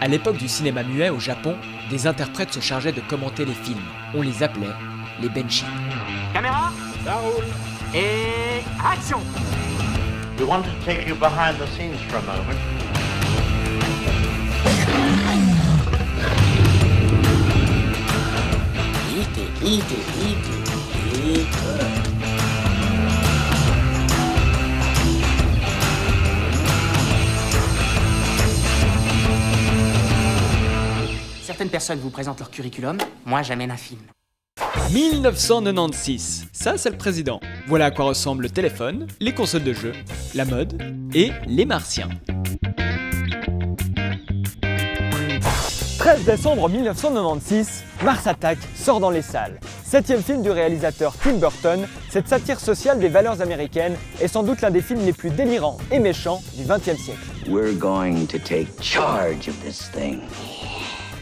À l'époque du cinéma muet au Japon, des interprètes se chargeaient de commenter les films. On les appelait les benshi. Caméra, ça roule. Et action. We want to take you behind the scenes for a moment. Eat it. Certaines personnes vous présentent leur curriculum, moi j'amène un film. 1996, ça c'est le président. Voilà à quoi ressemble le téléphone, les consoles de jeux, la mode et les martiens. 13 décembre 1996, Mars Attack sort dans les salles. 7e film du réalisateur Tim Burton, cette satire sociale des valeurs américaines est sans doute l'un des films les plus délirants et méchants du XXe siècle. We're going to take charge of this thing.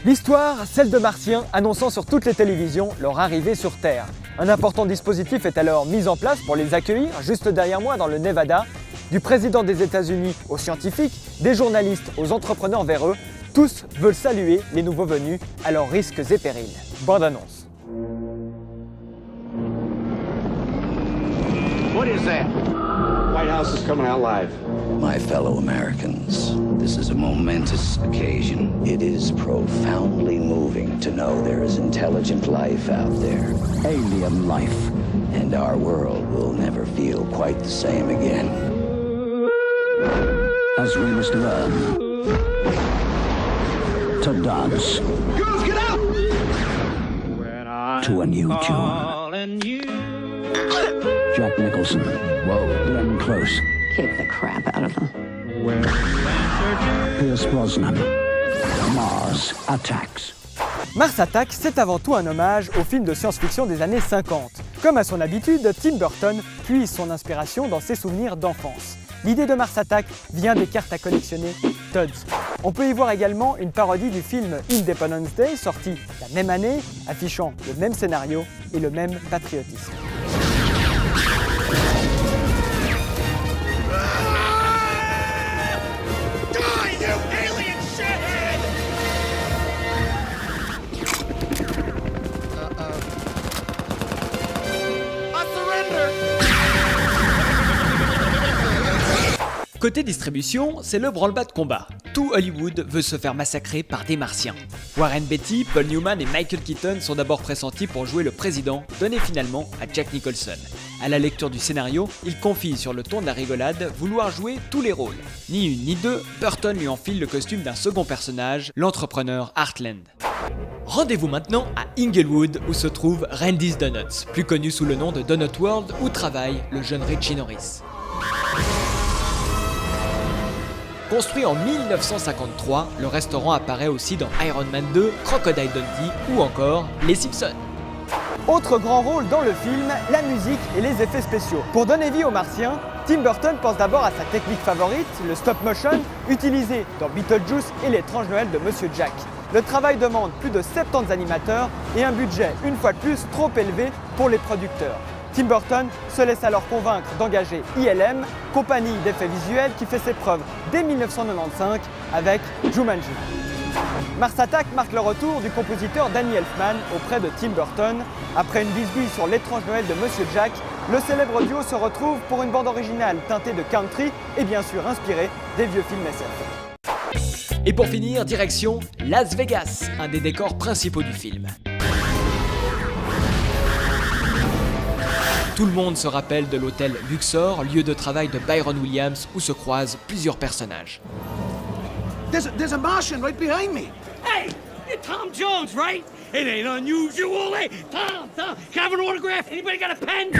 L'histoire, celle de Martiens annonçant sur toutes les télévisions leur arrivée sur Terre. Un important dispositif est alors mis en place pour les accueillir, juste derrière moi dans le Nevada. Du président des États-Unis aux scientifiques, des journalistes aux entrepreneurs véreux, tous veulent saluer les nouveaux venus à leurs risques et périls. Bande annonce. What is that? White House is coming out live. My fellow Americans, this is a momentous occasion. It is profoundly moving to know there is intelligent life out there. Alien life. And our world will never feel quite the same again. As we must learn to dance. Girls, get out! To a new tune. Jack Nicholson. Whoa. Glenn Close. Kick the crap out of them. Pierce Brosnan. Mars Attacks. Mars Attack, c'est avant tout un hommage au film de science-fiction des années 50. Comme à son habitude, Tim Burton puise son inspiration dans ses souvenirs d'enfance. L'idée de Mars Attack vient des cartes à collectionner Tod's. On peut y voir également une parodie du film Independence Day, sorti la même année, affichant le même scénario et le même patriotisme. Côté distribution, c'est le branle-bas de combat. Tout Hollywood veut se faire massacrer par des martiens. Warren Beatty, Paul Newman et Michael Keaton sont d'abord pressentis pour jouer le président, donné finalement à Jack Nicholson. À la lecture du scénario, il confie sur le ton de la rigolade vouloir jouer tous les rôles. Ni une ni deux, Burton lui enfile le costume d'un second personnage, l'entrepreneur Heartland. Rendez-vous maintenant à Inglewood où se trouve Randy's Donuts, plus connu sous le nom de Donut World où travaille le jeune Richie Norris. Construit en 1953, le restaurant apparaît aussi dans Iron Man 2, Crocodile Dundee ou encore Les Simpsons. Autre grand rôle dans le film, la musique et les effets spéciaux. Pour donner vie aux Martiens, Tim Burton pense d'abord à sa technique favorite, le stop motion, utilisé dans Beetlejuice et l'étrange Noël de Monsieur Jack. Le travail demande plus de 70 animateurs et un budget, une fois de plus, trop élevé pour les producteurs. Tim Burton se laisse alors convaincre d'engager ILM, compagnie d'effets visuels qui fait ses preuves dès 1995 avec Jumanji. Mars Attack marque le retour du compositeur Danny Elfman auprès de Tim Burton. Après une bisbille sur l'étrange Noël de Monsieur Jack, le célèbre duo se retrouve pour une bande originale teintée de country et bien sûr inspirée des vieux films SF. Et pour finir, direction Las Vegas, un des décors principaux du film. Tout le monde se rappelle de l'hôtel Luxor, lieu de travail de Byron Williams où se croisent plusieurs personnages. There's a Martian right behind me. Hey, you're Tom Jones, right? It ain't unusual, hey? Tom, can I have an autograph? Anybody got a pen?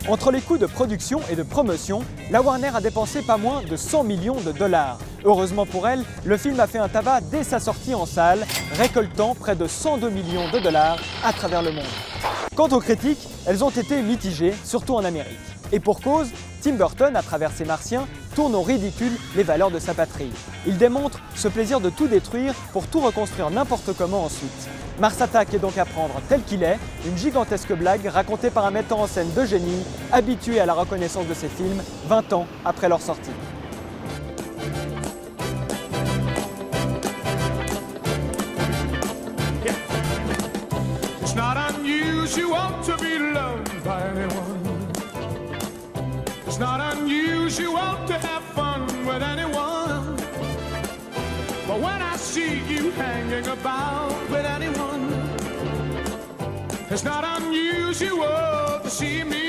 Entre les coûts de production et de promotion, la Warner a dépensé pas moins de 100 millions de dollars. Heureusement pour elle, le film a fait un tabac dès sa sortie en salle, récoltant près de 102 millions de dollars à travers le monde. Quant aux critiques, elles ont été mitigées, surtout en Amérique. Et pour cause, Tim Burton, à travers ses Martiens, tourne au ridicule les valeurs de sa patrie. Il démontre ce plaisir de tout détruire pour tout reconstruire n'importe comment ensuite. Mars Attack est donc à prendre tel qu'il est, une gigantesque blague racontée par un metteur en scène de génie, habitué à la reconnaissance de ses films 20 ans après leur sortie. It's not unusual to be loved by anyone. It's not unusual to have fun with anyone. But when I see you hanging about with anyone, it's not unusual to see me